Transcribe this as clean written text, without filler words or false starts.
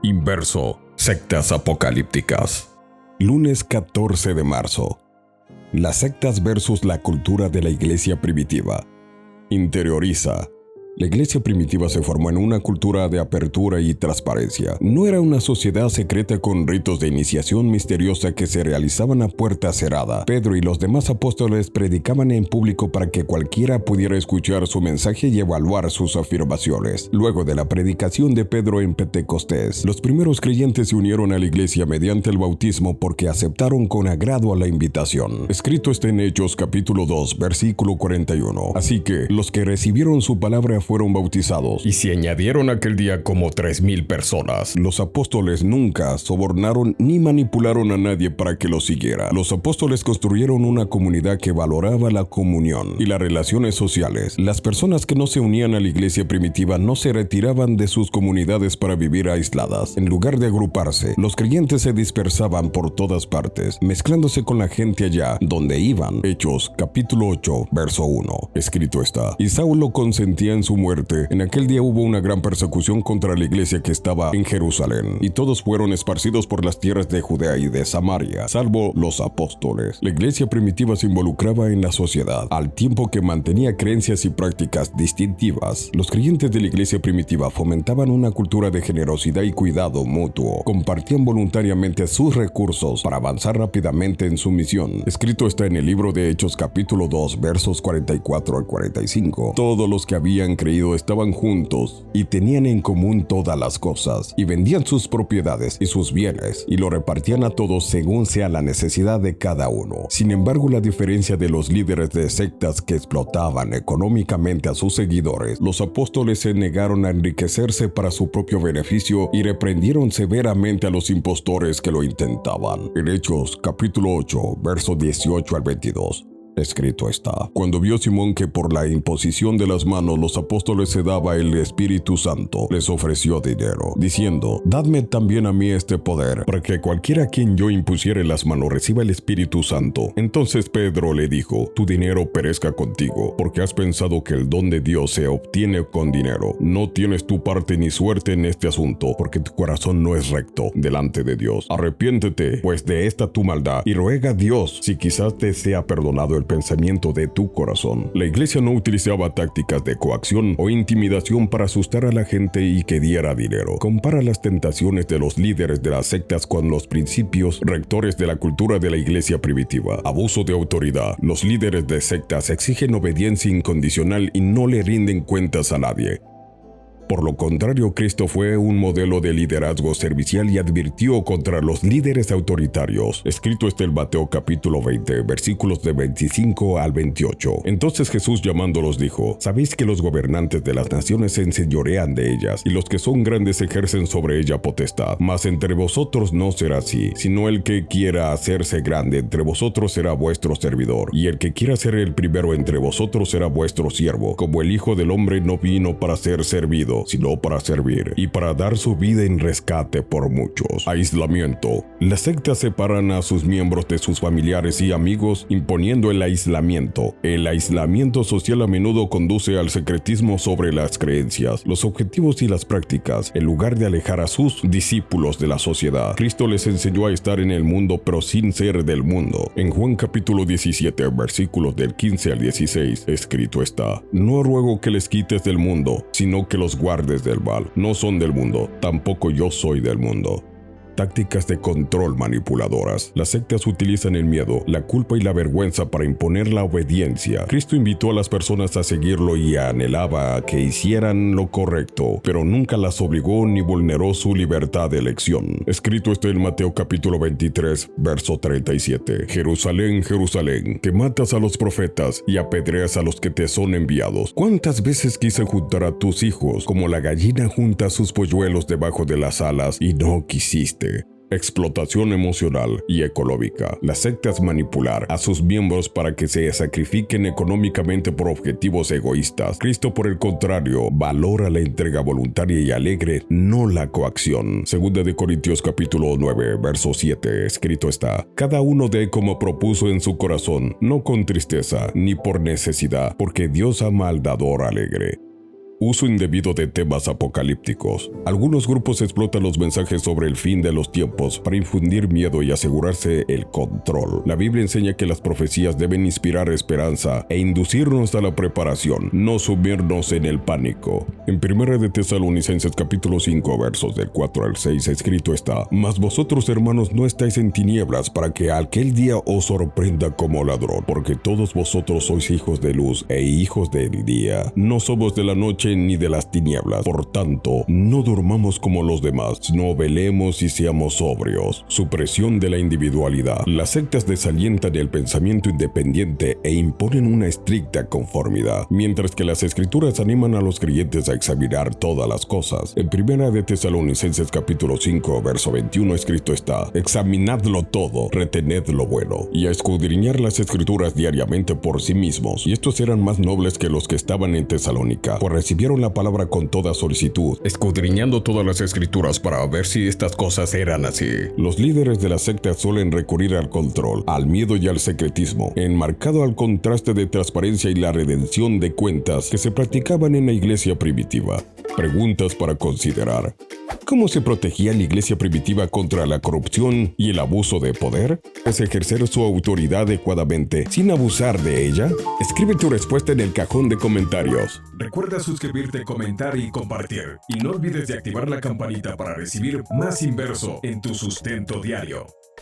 Inverso. Sectas apocalípticas. Lunes 14 de marzo. Las sectas versus la cultura de la iglesia primitiva. Interioriza. La iglesia primitiva se formó en una cultura de apertura y transparencia. No era una sociedad secreta con ritos de iniciación misteriosa que se realizaban a puerta cerrada. Pedro y los demás apóstoles predicaban en público para que cualquiera pudiera escuchar su mensaje y evaluar sus afirmaciones. Luego de la predicación de Pedro en Pentecostés, los primeros creyentes se unieron a la iglesia mediante el bautismo porque aceptaron con agrado a la invitación. Escrito está en Hechos capítulo 2, versículo 41. Así que los que recibieron su palabra fueron bautizados, y se añadieron aquel día como 3,000 personas. Los apóstoles nunca sobornaron ni manipularon a nadie para que los siguiera. Los apóstoles construyeron una comunidad que valoraba la comunión y las relaciones sociales. Las personas que no se unían a la iglesia primitiva no se retiraban de sus comunidades para vivir aisladas. En lugar de agruparse, los creyentes se dispersaban por todas partes, mezclándose con la gente allá donde iban. Hechos capítulo 8, verso 1. Escrito está: y Saulo consentía en su muerte. En aquel día hubo una gran persecución contra la iglesia que estaba en Jerusalén, y todos fueron esparcidos por las tierras de Judea y de Samaria, salvo los apóstoles. La iglesia primitiva se involucraba en la sociedad, al tiempo que mantenía creencias y prácticas distintivas. Los creyentes de la iglesia primitiva fomentaban una cultura de generosidad y cuidado mutuo. Compartían voluntariamente sus recursos para avanzar rápidamente en su misión. Escrito está en el libro de Hechos capítulo 2, versos 44 al 45. Todos los que habían creído estaban juntos y tenían en común todas las cosas, y vendían sus propiedades y sus bienes y lo repartían a todos según sea la necesidad de cada uno. Sin embargo, la diferencia de los líderes de sectas que explotaban económicamente a sus seguidores, los apóstoles se negaron a enriquecerse para su propio beneficio y reprendieron severamente a los impostores que lo intentaban. En Hechos capítulo 8, versos 18 al 22. Escrito está: cuando vio Simón que por la imposición de las manos los apóstoles se daba el Espíritu Santo, les ofreció dinero, diciendo: dadme también a mí este poder, para que cualquiera a quien yo impusiere las manos reciba el Espíritu Santo. Entonces Pedro le dijo: tu dinero perezca contigo, porque has pensado que el don de Dios se obtiene con dinero. No tienes tu parte ni suerte en este asunto, porque tu corazón no es recto delante de Dios. Arrepiéntete, pues, de esta tu maldad, y ruega a Dios si quizás te sea perdonado el pensamiento de tu corazón. La iglesia no utilizaba tácticas de coacción o intimidación para asustar a la gente y que diera dinero. Compara las tentaciones de los líderes de las sectas con los principios rectores de la cultura de la iglesia primitiva. Abuso de autoridad. Los líderes de sectas exigen obediencia incondicional y no le rinden cuentas a nadie. Por lo contrario, Cristo fue un modelo de liderazgo servicial y advirtió contra los líderes autoritarios. Escrito está en Mateo capítulo 20, versículos de 25 al 28. Entonces Jesús llamándolos dijo: sabéis que los gobernantes de las naciones se enseñorean de ellas, y los que son grandes ejercen sobre ella potestad. Mas entre vosotros no será así, sino el que quiera hacerse grande entre vosotros será vuestro servidor, y el que quiera ser el primero entre vosotros será vuestro siervo, como el Hijo del Hombre no vino para ser servido, sino para servir y para dar su vida en rescate por muchos. Aislamiento. Las sectas separan a sus miembros de sus familiares y amigos, imponiendo el aislamiento. El aislamiento social a menudo conduce al secretismo sobre las creencias, los objetivos y las prácticas, en lugar de alejar a sus discípulos de la sociedad. Cristo les enseñó a estar en el mundo, pero sin ser del mundo. En Juan capítulo 17, versículos del 15 al 16, escrito está: no ruego que les quites del mundo, sino que los guardes del mal. No son del mundo, tampoco yo soy del mundo. Tácticas de control manipuladoras. Las sectas utilizan el miedo, la culpa y la vergüenza para imponer la obediencia. Cristo invitó a las personas a seguirlo y anhelaba a que hicieran lo correcto, pero nunca las obligó ni vulneró su libertad de elección. Escrito está en Mateo capítulo 23, verso 37. Jerusalén, Jerusalén, que matas a los profetas y apedreas a los que te son enviados. ¿Cuántas veces quise juntar a tus hijos como la gallina junta sus polluelos debajo de las alas y no quisiste? Explotación emocional y económica. Las sectas manipular a sus miembros para que se sacrifiquen económicamente por objetivos egoístas. Cristo, por el contrario, valora la entrega voluntaria y alegre, no la coacción. Segunda de Corintios capítulo 9, verso 7, escrito está: cada uno dé como propuso en su corazón, no con tristeza ni por necesidad, porque Dios ama al dador alegre. Uso indebido de temas apocalípticos. Algunos grupos explotan los mensajes sobre el fin de los tiempos para infundir miedo y asegurarse el control. La Biblia enseña que las profecías deben inspirar esperanza e inducirnos a la preparación, no sumirnos en el pánico. En 1 de Tesalonicenses capítulo 5 versos del 4 al 6 escrito está: Mas vosotros, hermanos, no estáis en tinieblas para que aquel día os sorprenda como ladrón, porque todos vosotros sois hijos de luz e hijos del día. No somos de la noche ni de las tinieblas. Por tanto, no durmamos como los demás, sino velemos y seamos sobrios. Supresión de la individualidad. Las sectas desalientan el pensamiento independiente e imponen una estricta conformidad, mientras que las escrituras animan a los creyentes a examinar todas las cosas. En 1 de Tesalonicenses capítulo 5 verso 21 escrito está: Examinadlo todo, retened lo bueno, y a escudriñar las escrituras diariamente por sí mismos. Y estos eran más nobles que los que estaban en Tesalónica, pues recibieron la palabra con toda solicitud, escudriñando todas las escrituras para ver si estas cosas eran así. Los líderes de la secta suelen recurrir al control, al miedo y al secretismo, enmarcado al contraste de transparencia y la redención de cuentas que se practicaban en la iglesia primitiva. Preguntas para considerar. ¿Cómo se protegía la iglesia primitiva contra la corrupción y el abuso de poder? ¿Es ejercer su autoridad adecuadamente sin abusar de ella? Escribe tu respuesta en el cajón de comentarios. Recuerda suscribirte, comentar y compartir. Y no olvides de activar la campanita para recibir más Inverso en tu sustento diario.